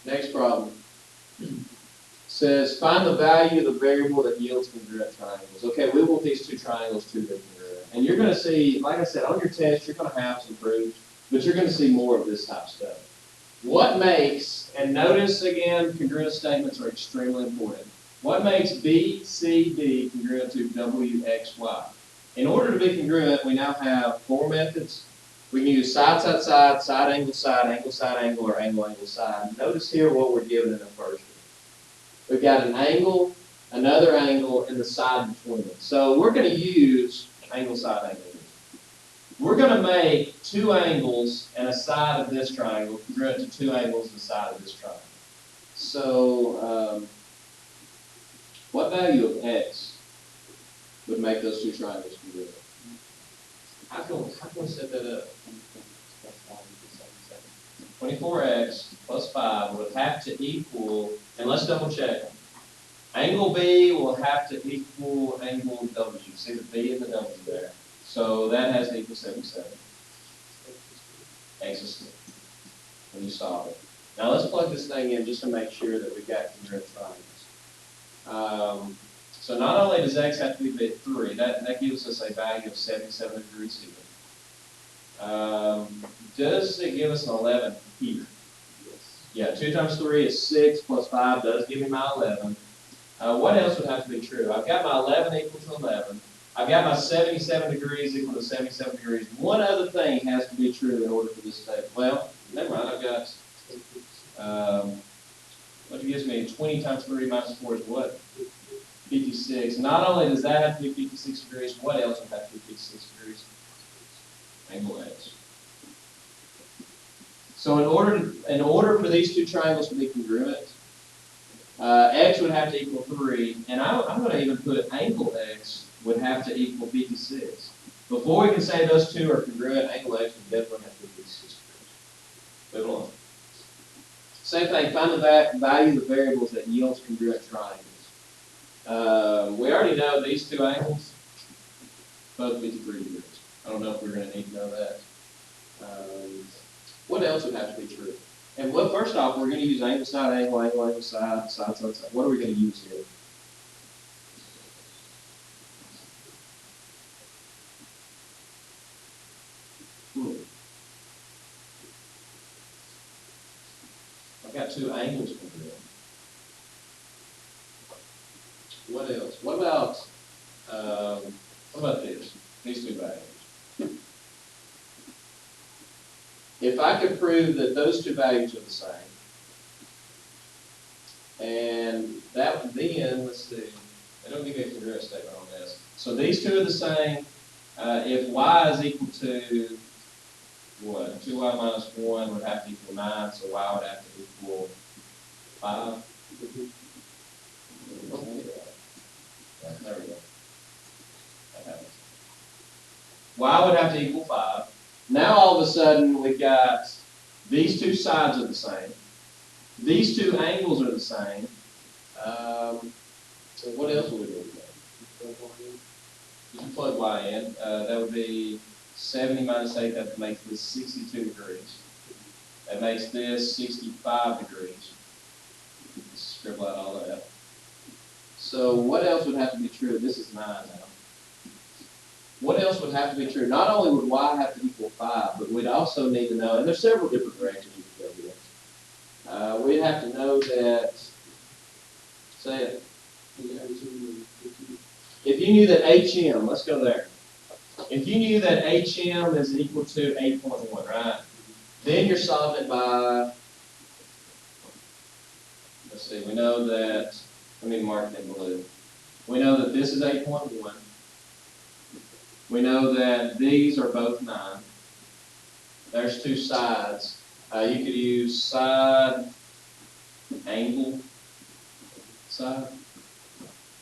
Next problem. Says find the value of the variable that yields congruent triangles. Okay, we want these two triangles to be congruent. And you're going to see, like I said, on your test, you're going to have some proofs, but you're going to see more of this type of stuff. What makes, and notice again, congruent statements are extremely important. What makes B, C, D congruent to W, X, Y? In order to be congruent, we now have four methods. We can use side, side, side, side, angle, or angle, angle, side. Notice here what we're given in the first one. We've got an angle, another angle, and the side between them. So we're going to use angle, side, angle. We're going to make two angles and a side of this triangle congruent to two angles and a side of this triangle. So what value of x would make those two triangles congruent? How can we set that up? 24x plus 5 would have to equal, and let's double check them. Angle B will have to equal angle W. See the B and the W there. So that has to equal 77. X is 2 when you solve it. Now let's plug this thing in just to make sure that we've got congruent triangles. So not only does x have to be 3, that gives us a value of 77 degrees here. Does it give us an 11 here? Yes. Yeah, 2 times 3 is 6, plus 5 does give me my 11. What else would have to be true? I've got my 11 equal to 11. I've got my 77 degrees equal to 77 degrees. One other thing has to be true in order for this statement. Well, never mind, I've got, what gives me 20 times 3 minus 4 is what? 56. Not only does that have to be 56 degrees, what else would have to be 56 degrees? Angle x. So in order for these two triangles to be congruent, x would have to equal 3, and I'm going to even put angle x would have to equal 56. Before we can say those two are congruent, angle x would definitely have to be 56 degrees. Move along. Same thing, find the value of the variables that yields congruent triangles. We already know these two angles, both 53 degrees. I don't know if we're going to need to know that. What else would have to be true? And well, first off, we're going to use angle, side, angle, angle, angle, side, side, side, side. What are we going to use here? I've got two angles congruent. What else? What about this? These two values. If I could prove that those two values are the same, and that would then, let's see, they don't give me a congruent statement on this. So these two are the same. If y is equal to what? 2y minus 1 would have to equal 9, so y would have to equal 5. Yeah, there we go. That happens. Y would have to equal 5. Now all of a sudden we've got these two sides are the same. These two angles are the same. So what else would we do? You plug y in. That would be 70 minus 8. That makes this 62 degrees. That makes this 65 degrees. Scribble out all that. So what else would have to be true? This is 9 now. What else would have to be true? Not only would y have to equal 5, but we'd also need to know, and there's several different directions you could go here. We'd have to know that, say it. If you knew that HM, let's go there. If you knew that HM is equal to 8.1, right? Then you're solving it by, let's see, we know that, let me mark it in blue. We know that this is 8.1. We know that these are both 9. There's two sides. You could use side, angle, side.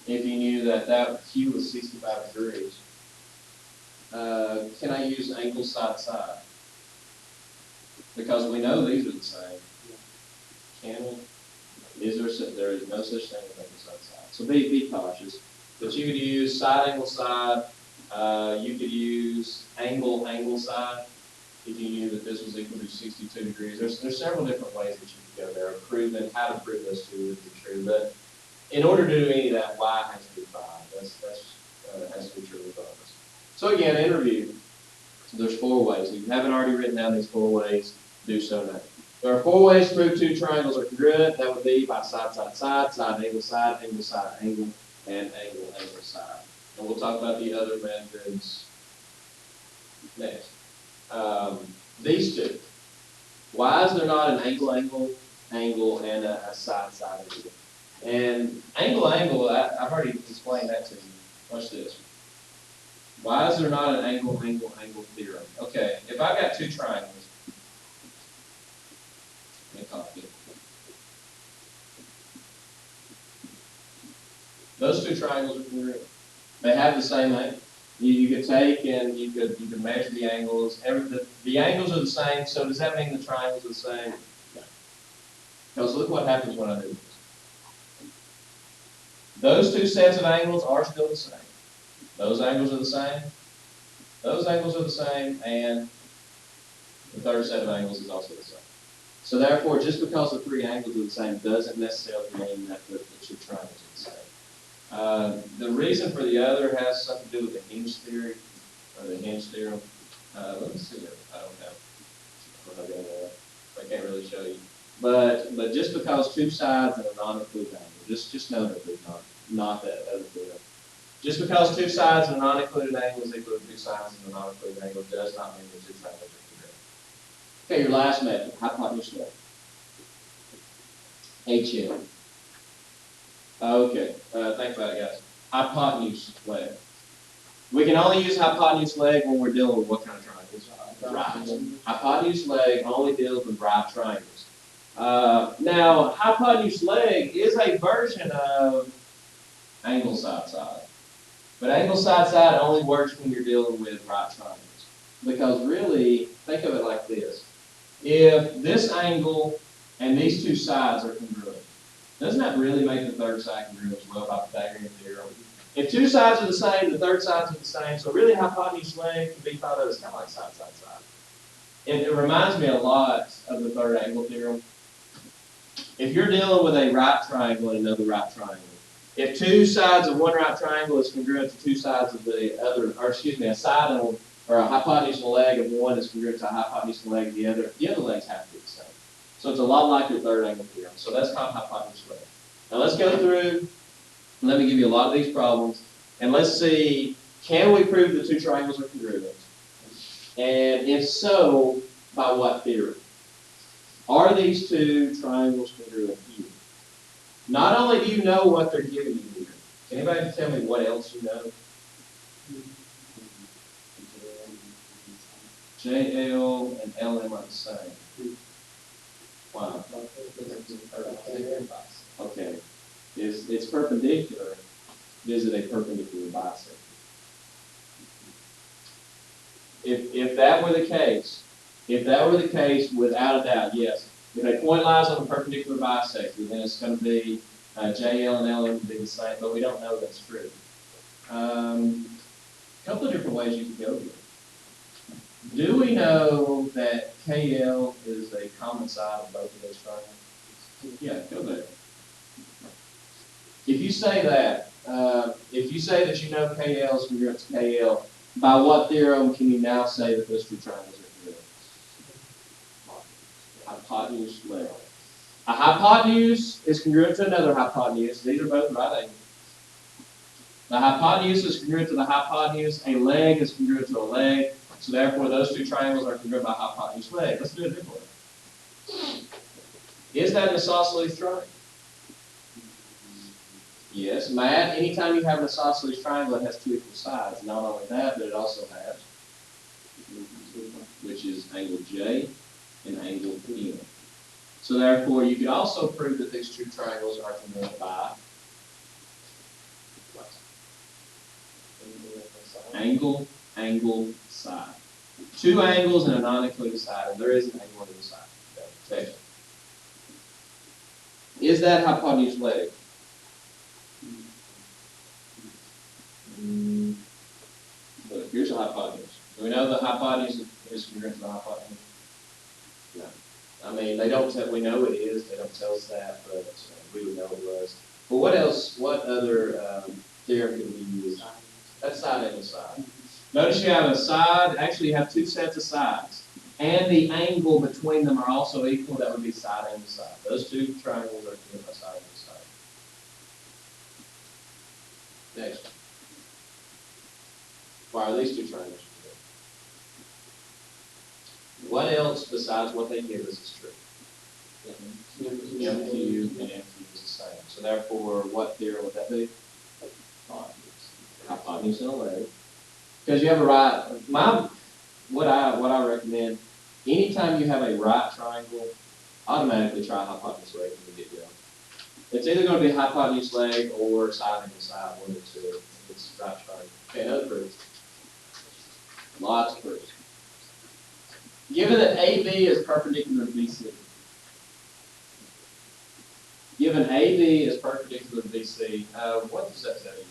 If you knew that Q was 65 degrees. Can I use angle, side, side? Because we know these are the same. Can we? There is no such thing as angle, side, side. So be cautious. But you could use side, angle, side. You could use angle, angle, side. if you knew that this was equal to 62 degrees. There's several different ways that you can go there, proving how to prove those two would be true. But in order to do any of that, y has to be 5. That has to be true regardless. So again, in review, there's 4 ways. If you haven't already written down these 4 ways, do so now. There are 4 ways to prove 2 triangles are congruent. That would be by side, side, side, side, angle, side, angle, side, angle, and angle, angle, side. And we'll talk about the other methods next. These 2. Why is there not an angle, angle, angle, and a side, side, angle? And angle, angle, I've already explained that to you. Watch this. Why is there not an angle, angle, angle theorem? Okay, if I've got 2 triangles, let me copy it. Those 2 triangles are congruent. They have the same angle. You could take and you could measure the angles. The angles are the same, so does that mean the triangles are the same? No. Because look what happens when I do this. Those 2 sets of angles are still the same. Those angles are the same. Those angles are the same, and the third set of angles is also the same. So therefore, just because the 3 angles are the same doesn't necessarily mean that the 2 triangles are the same. The reason for the other has something to do with the hinge theory, or the hinge theorem. Let me see. I don't have. I can't really show you. But just because 2 sides and a non-included angle, just know that there's not that other theorem. Just because 2 sides and a non-included angle is equal to 2 sides and a non-included angle does not mean the 2 triangles are congruent. Okay, your last method, hypotenuse leg. HL. Okay, think about it, guys. Hypotenuse leg. We can only use hypotenuse leg when we're dealing with what kind of triangles? Right. Hypotenuse leg only deals with right triangles. Now, hypotenuse leg is a version of angle side side. But angle side side only works when you're dealing with right triangles. Because really, think of it like this. If this angle and these 2 sides are congruent, doesn't that really make the third side congruent as well by Pythagorean theorem? If 2 sides are the same, the third sides are the same, so really hypotenuse leg can be thought of as kind of like side, side, side. It reminds me a lot of the third angle theorem. If you're dealing with a right triangle and another right triangle, if 2 sides of one right triangle is congruent to 2 sides of the other, or excuse me, a side of, or a hypotenuse leg of one is congruent to a hypotenuse leg of the other legs have to be the same. So it's a lot like your third angle theorem. So that's called hypotenuse leg. Now let's go through, let me give you a lot of these problems, and let's see, can we prove the 2 triangles are congruent? And if so, by what theorem? Are these 2 triangles congruent here? Not only do you know what they're giving you here, can anybody tell me what else you know? JL and LM are the same. Wow. Okay. It's perpendicular. Is it a perpendicular bisector? If that were the case, without a doubt, yes. If a point lies on a perpendicular bisector, then it's going to be JL and LM would be the same, but we don't know that's true. A couple of different ways you can go here. Do we know that KL is a common side of both of those triangles? Yeah, go there. If you say that, you know KL is congruent to KL, by what theorem can you now say that those 2 triangles are congruent? Hypotenuse leg. A hypotenuse is congruent to another hypotenuse. These are both right angles. The hypotenuse is congruent to the hypotenuse. A leg is congruent to a leg. So therefore, those 2 triangles are congruent by hypotenuse leg. Let's do it differently. Is that an isosceles triangle? Yes, Matt, anytime you have an isosceles triangle, it has 2 equal sides. Not only that, but it also has, which is angle J and angle M. So therefore, you could also prove that these 2 triangles are congruent by angle, angle, side. 2 angles and a non-included side, and there is an angle on the side. Okay. Is that hypotenuse leg? Look, here's a hypotenuse. Do we know the hypotenuse is congruent to the hypotenuse? No. I mean, they don't tell, we know it is, they don't tell us that, but we would know it was. But what else, what other theorem could we use? That's side angle side. Notice you have a side, actually you have two sets of sides. And the angle between them are also equal, that would be side angle side. Those two triangles are given by side angle side. Next. Why are these two triangles together? What else besides what they give us is true? MQ and MQ is the same. So therefore, what theorem would that be? Hypotenuse and a leg. Because you have a right, what I recommend, anytime you have a right triangle, automatically try hypotenuse leg from the get-go. It's either going to be hypotenuse leg or side angle side, one of the two. It's right triangle. Okay, another proof. Lots of proofs. Given that AB is perpendicular to BC. Given AB is perpendicular to BC, what does that tell you?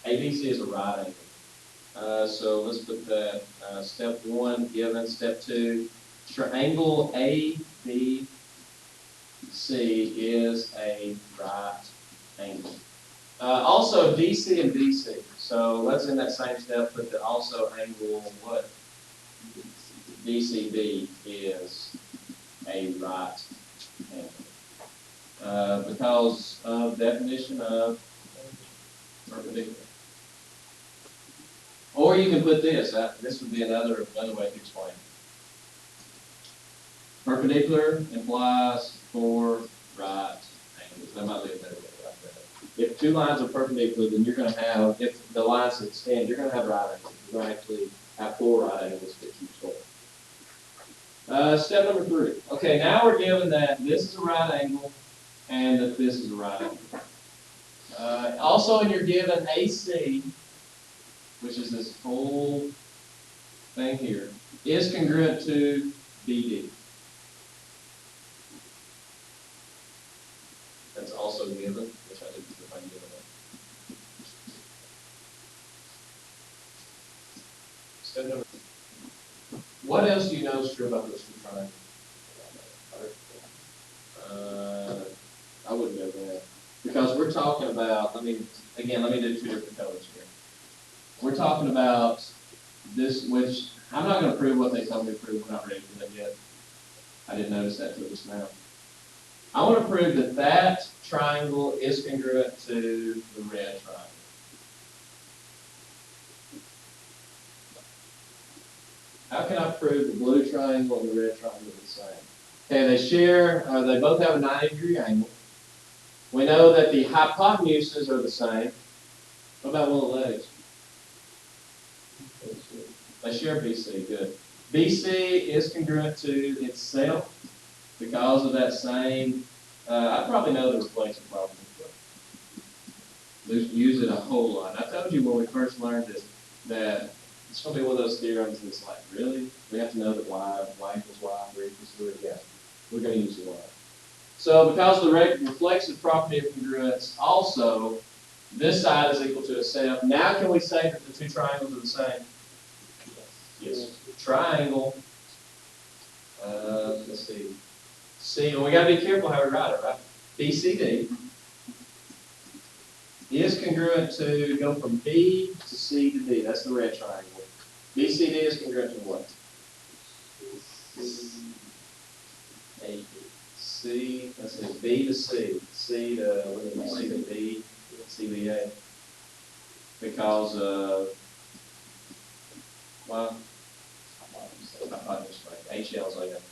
ABC is a right angle. So let's put that step 1 given. Step 2, triangle ABC is a right angle. Also DC and BC. So let's in that same step put that also angle what? DCB is a right angle. Because of definition of perpendicular. Or you can put this. This would be another way to explain it. Perpendicular implies 4 right angles. That might be a better way like that. If two lines are perpendicular, then you're going to have, if the lines extend, you're going to have right angles. You're going to actually have 4 right angles that you score. Step number 3. Okay, now we're given that this is a right angle and that this is a right angle. Also, when you're given AC, which is this whole thing here, is congruent to BD. That's also given, which I didn't define given. Step number 3. What else do you know is true about those two triangles? I wouldn't go there. Because we're talking about, let me do 2 different colors here. We're talking about this, which I'm not going to prove what they told me to prove. We're not ready for that yet. I didn't notice that till just now. I want to prove that that triangle is congruent to the red triangle. How can I prove the blue triangle and the red triangle are the same? Okay, they both have a 90-degree angle. We know that the hypotenuses are the same. What about one of the legs? They share BC, good. BC is congruent to itself because of that same, I probably know the replacement problem. Use it a whole lot. I told you when we first learned it that it's going to be one of those theorems that's like, really? We have to know that y equals y, 3 equals 3? Yeah, we're going to use the y. So because of the reflexive property of congruence, also, this side is equal to itself. Now can we say that the two triangles are the same? Yes. Triangle, let's see. See, and we got to be careful how we write it, right? BCD is congruent to go from B to C to D. That's the red triangle. BCD is congruent to what? C, let's see, B to C. C to D, C to A. Because of, well, HL's like that.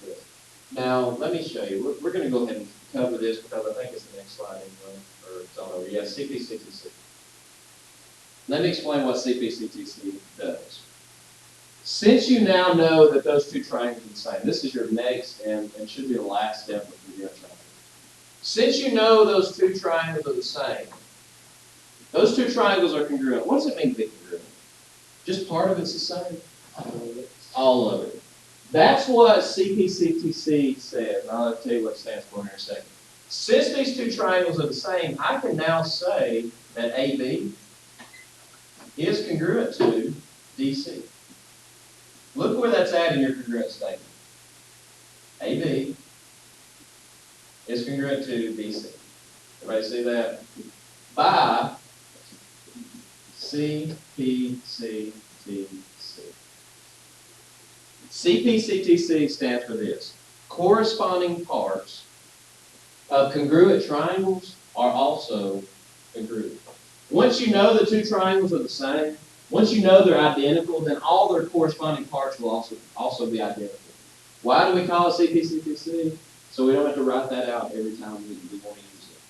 Now, let me show you. We're going to go ahead and cover this because I think it's the next slide anyway. Or it's all over. Yeah, CPCTC. Let me explain what CPCTC does. Since you now know that those two triangles are the same, this is your next and should be the last step of the congruent triangle. Since you know those two triangles are the same, those two triangles are congruent. What does it mean to be congruent? Just part of it's the same? All of it. That's what CPCTC says. I'll tell you what it stands for in a second. Since these two triangles are the same, I can now say that AB is congruent to DC. Look where that's at in your congruent statement. AB is congruent to BC. Everybody see that? By CPCTC. CPCTC stands for this. Corresponding parts of congruent triangles are also congruent. Once you know the two triangles are the same, once you know they're identical, then all their corresponding parts will also be identical. Why do we call it CPCTC? So we don't have to write that out every time we want to use it.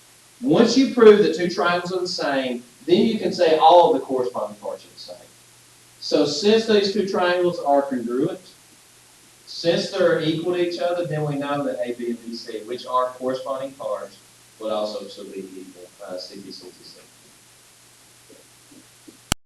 Once you prove that two triangles are the same, then you can say all of the corresponding parts are the same. So since these two triangles are congruent, since they're equal to each other, then we know that AB and BC, which are corresponding parts, would also be equal CPCTC.